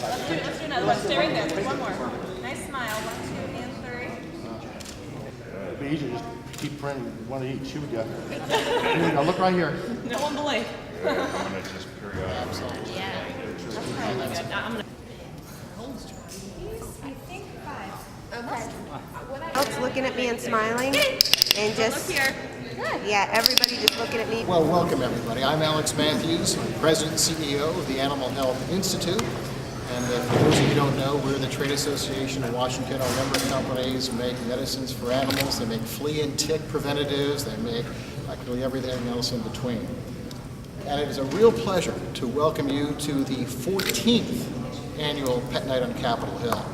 Let's do another one. Stay right there. One more. Nice smile. 1, 2, and 3. It'd be easier just keep printing one of each. Here we go. Here we go. Look right here. No one believe. I'm gonna just periodically. Yeah. That's probably good. Now I'm gonna. I think 5. Okay. Else looking at me and smiling, and just Look here. yeah, everybody just looking at me. Well, welcome everybody. I'm Alex Matthews, I'm President and CEO of the Animal Health Institute. And for those of you who don't know, we're the trade association in Washington. Our member companies make medicines for animals. They make flea and tick preventatives. They make practically everything else in between. And it is a real pleasure to welcome you to the 14th annual Pet Night on Capitol Hill.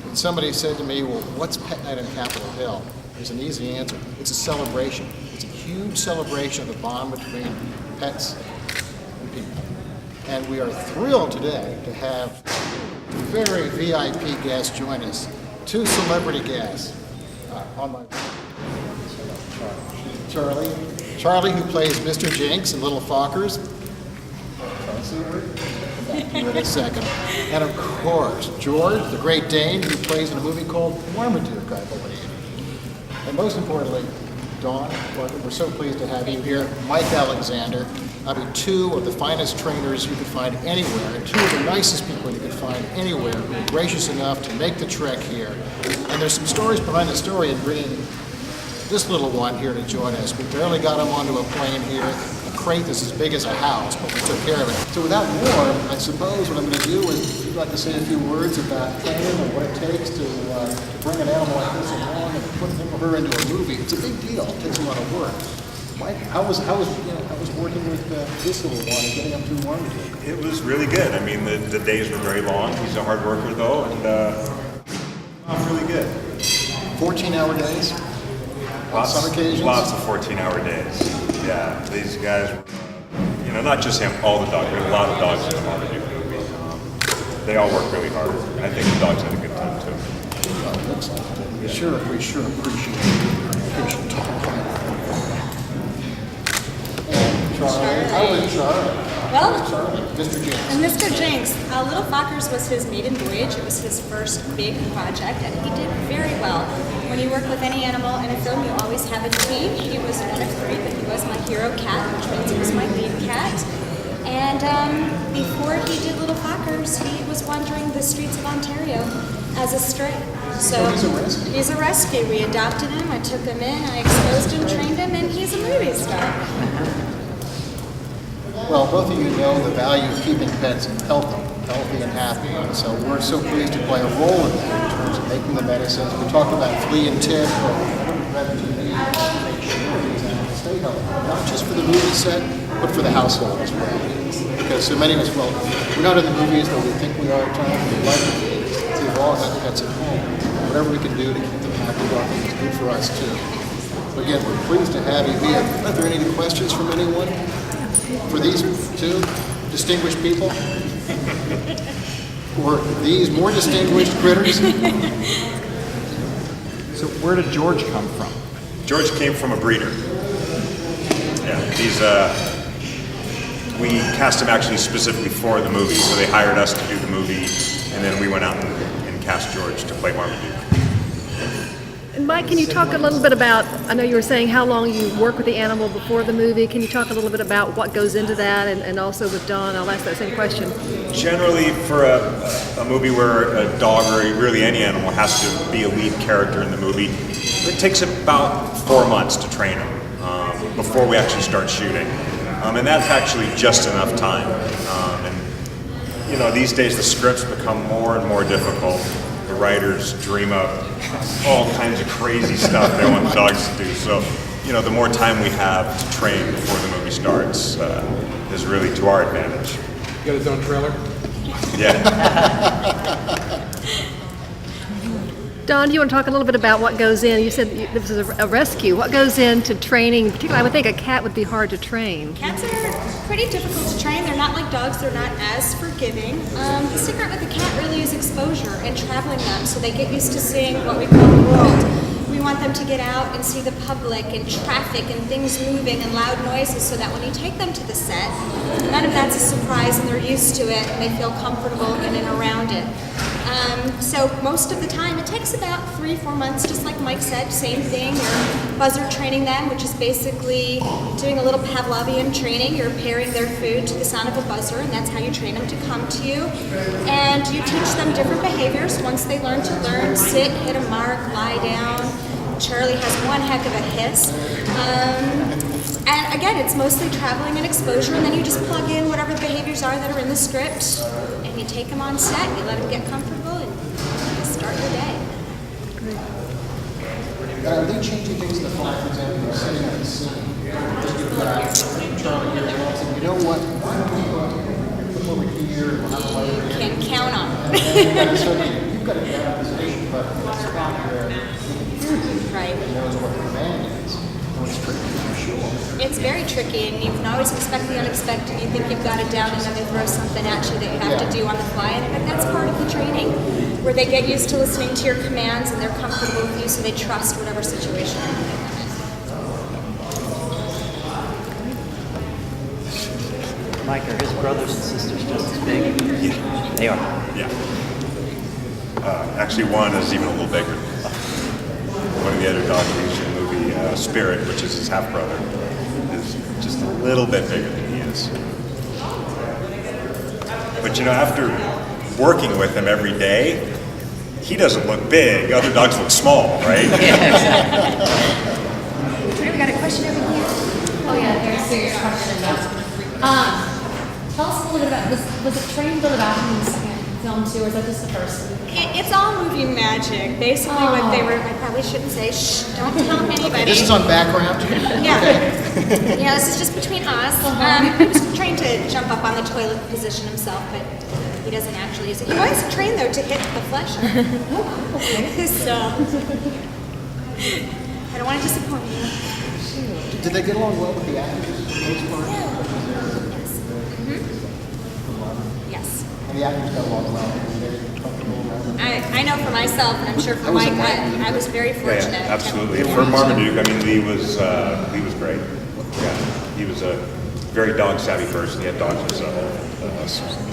And somebody said to me, well, what's Pet Night on Capitol Hill? There's an easy answer. It's a celebration. It's a huge celebration of the bond between pets and people. And we are thrilled today to have very VIP guests join us. 2 celebrity guests on my Charlie, who plays Mr. Jinx in Little Fockers. In a second. And of course, George, the Great Dane, who plays in a movie called Marmaduke, I believe. And most importantly, Dawn, we're so pleased to have you here. Mike Alexander, probably 2 of the finest trainers you could find anywhere, and 2 of the nicest people you could find anywhere who were gracious enough to make the trek here. And there's some stories behind the story in bringing this little one here to join us. We barely got him onto a plane here. A crate that's as big as a house, but we took care of it. So without more, I suppose what I'm going to do is I'd like to say a few words about training and what it takes to bring an animal like this along and put him or her into a movie. It's a big deal. It takes a lot of work. Mike, how was working with this little one and getting him through Marmaduke? It was really good. I mean, the days were very long. He's a hard worker though, and really good. 14-hour days? On some occasions? Lots of 14-hour days. Yeah, these guys, not just him, all the dogs. There's a lot of dogs in the Marmaduke movie. They all work really hard. I think the dogs had a good time too. Well, looks like it. We sure appreciate it. Charlie. How was Charlie? Well, Charlie, Mr. Jinx. and Mr. Jinx, Little Fockers was his maiden voyage. It was his first big project, and he did very well. When you work with any animal in a film, you always have a team. He was one of 3, but he was my hero cat, which means he was my lead cat. And before he did Little Fockers, he was wandering the streets of Ontario as a stray. So he's a rescue? He's a rescue. We adopted him, I took him in, I exposed him, trained him, and he's a movie star. Well, both of you know the value of keeping pets healthy and happy, and so we're so pleased to play a role in that in terms of making the medicines. We talked about flea and tick, but whatever you need to make sure these animals stay healthy, not just for the movie set, but for the household as well. Because so many of us, well, we're not in the movies, though we think we are at times. We like to evolve our pets at home. Whatever we can do to keep them happy, I think is good for us too. So again, we're pleased to have you here. Are there any questions from anyone? For these 2 distinguished people? Or these more distinguished critters? So where did George come from? George came from a breeder. Yeah, we cast him actually specifically for the movie, so they hired us to do the movie, and then we went out and cast George to play Marmaduke. And Mike, can you talk a little bit about, I know you were saying how long you work with the animal before the movie. Can you talk a little bit about what goes into that, and also with Dawn? I'll ask that same question. Generally, for a movie where a dog or really any animal has to be a lead character in the movie, it takes about 4 months to train them before we actually start shooting. And that's actually just enough time. These days the scripts become more and more difficult. The writers dream up all kinds of crazy stuff they want the dogs to do. So, the more time we have to train before the movie starts is really to our advantage. You got his own trailer? Yeah. Dawn, do you want to talk a little bit about what goes in? You said this is a rescue. What goes into training? Particularly, I would think a cat would be hard to train. Cats are pretty difficult to train. They're not like dogs. They're not as forgiving. The secret with a cat really is exposure and traveling them so they get used to seeing what we call the world. We want them to get out and see the public and traffic and things moving and loud noises so that when you take them to the set, none of that's a surprise and they're used to it and they feel comfortable in and around it. So most of the time, it takes about 3-4 months, just like Mike said, same thing. You're buzzer training them, which is basically doing a little Pavlovian training. You're pairing their food to the sound of a buzzer, and that's how you train them to come to you. And you teach them different behaviors. Once they learn to sit, hit a mark, lie down. Charlie has one heck of a hiss. And again, it's mostly traveling and exposure, and then you just plug in whatever the behaviors are that are in the script, and you take them on set, you let them get comfortable, and you start your day. Are they changing things in the flight, for example, you're sitting at the scene, Charlie here, and saying, you know what, why don't we put them over here, and we'll have a light. You can count on them. You've got a better position, but it's a spot where Right. he knows what the command is. It's tricky for sure. It's very tricky, and you can always expect the unexpected. You think you've got it down, and then they throw something at you that you have to do on the fly, and that's part of the training, where they get used to listening to your commands, and they're comfortable with you, so they trust whatever situation they're in. Mike, are his brothers and sisters just as big? Yeah. They are. Yeah. Actually, one is even a little bigger. One of the other dogs we used in the movie, Spirit, which is his half-brother, is just a little bit bigger than he is. But you know, after working with him every day, he doesn't look big. Other dogs look small, right? We got a question over here. Oh yeah, very serious question. Tell us a little bit about this. Was it trained for the bathroom in the second film too, or is that just the first? It's all movie magic. Basically, what they were, I probably shouldn't say, shh, don't tell anybody. This is on background? Yeah. Yeah, this is just between us. He was trained to jump up on the toilet position himself, but he doesn't actually use it. He was trained, though, to hit the flesh. So, I don't want to disappoint you. Did they get along well with the actors? For the most part? Yes. Yes. And the actors got along well. They were comfortable. I know for myself, and I'm sure for Mike, I was very fortunate. Yeah, absolutely. For Marmaduke, I mean, Lee was great. Yeah, he was a very dog-savvy person. He had dogs himself,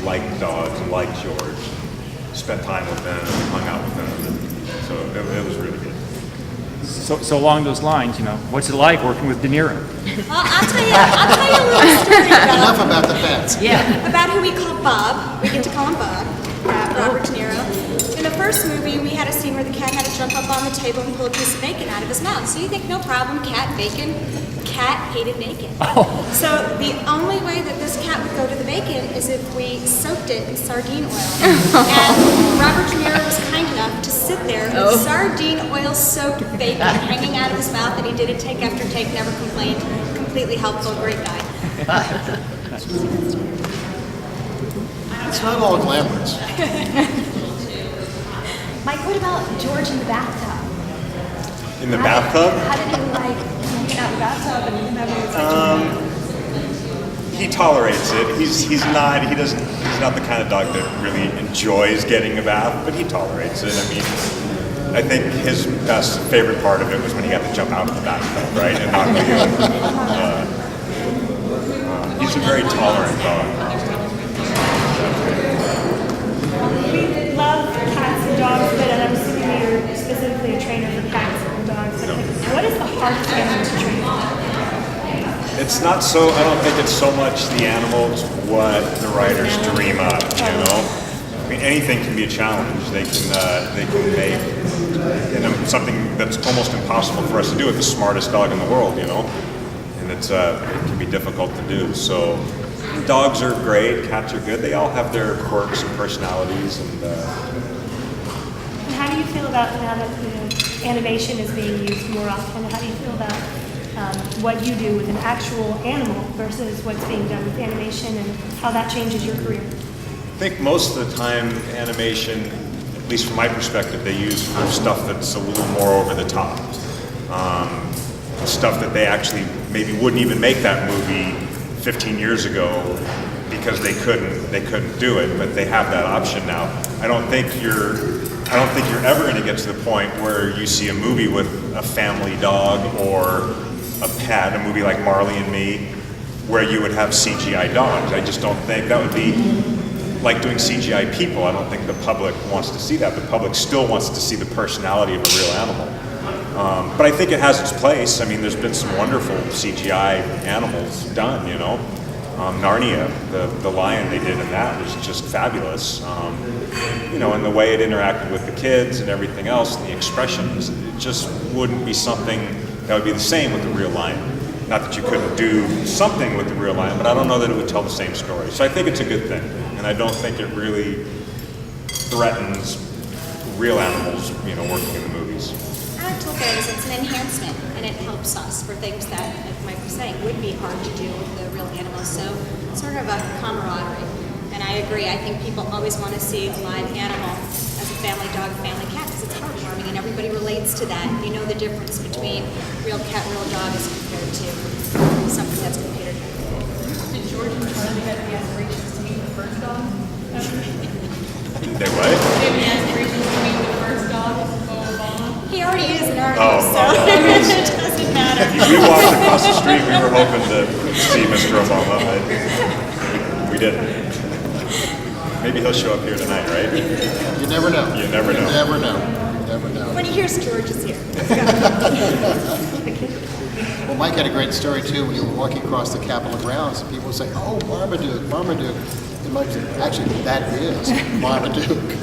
liked dogs, liked George, spent time with them, hung out with them, and so it was really good. So along those lines, you know, what's it like working with De Niro? Well, I'll tell you a little story Enough about the pets. about who we call Bob. We get to call him Bob, Robert De Niro. In the first movie, we had a scene where the cat had to jump up on the table and pull a piece of bacon out of his mouth. So you think, no problem, cat, bacon. Cat hated bacon. So the only way that this cat would go to the bacon is if we soaked it in sardine oil. And Robert De Niro was kind enough to sit there with sardine oil soaked bacon hanging out of his mouth, and he did it take after take, never complained. Completely helpful, great guy. It's not all glamorous. Mike, what about George in the bathtub? In the bathtub? How did he like hanging out in the bathtub and having his He tolerates it. He's not the kind of dog that really enjoys getting a bath, but he tolerates it. I mean, I think his best favorite part of it was when he got to jump out of the bathtub, right, and not feel. He's a very tolerant dog. We love cats and dogs, but I'm assuming you're specifically a trainer for cats and dogs. What is the hardest animal to train? It's not so. I don't think it's so much the animals, what the writers dream up. You know, I mean, anything can be a challenge. They can make something that's almost impossible for us to do with the smartest dog in the world. You know, and it can be difficult to do. So. Dogs are great, cats are good. They all have their quirks and personalities. And how do you feel about now that animation is being used more often? How do you feel about what you do with an actual animal versus what's being done with animation, and how that changes your career? I think most of the time animation, at least from my perspective, they use for stuff that's a little more over the top. Stuff that they actually maybe wouldn't even make that movie 15 years ago because they couldn't do it, but they have that option now. I don't think you're ever going to get to the point where you see a movie with a family dog or a pet, a movie like Marley and Me, where you would have CGI dogs. I just don't think that would be like doing CGI people. I don't think the public wants to see that. The public still wants to see the personality of a real animal. But I think it has its place. I mean, there's been some wonderful CGI animals done, you know. Narnia, the lion they did in that was just fabulous. You know, and the way it interacted with the kids and everything else, and the expressions, it just wouldn't be something that would be the same with the real lion. Not that you couldn't do something with the real lion, but I don't know that it would tell the same story. So I think it's a good thing, and I don't think it really threatens real animals, you know, working in the movies. I like to look at it as it's an enhancement, and it helps us for things that, like Mike was saying, would be hard to do with the real animals. So it's sort of a camaraderie. And I agree, I think people always want to see a live animal as a family dog, family cat, because it's heartwarming, and everybody relates to that. You know the difference between real cat, real dog as compared to something that's computer generated. Did George and Charlie have the aspirations to meet the first dog? They what? They have the aspirations to meet the first dog of Obama? He already is an artist, Oh, so it doesn't matter. We walked across the street, we were hoping to see Mr. Obama, but we didn't. Maybe he'll show up here tonight, right? You never know. You never know. You never know. You never know. When he hears George is here. Well, Mike had a great story too when you were walking across the Capitol grounds and people would say, "Oh, Marmaduke, Marmaduke." And Mike said, "Actually, that is Marmaduke."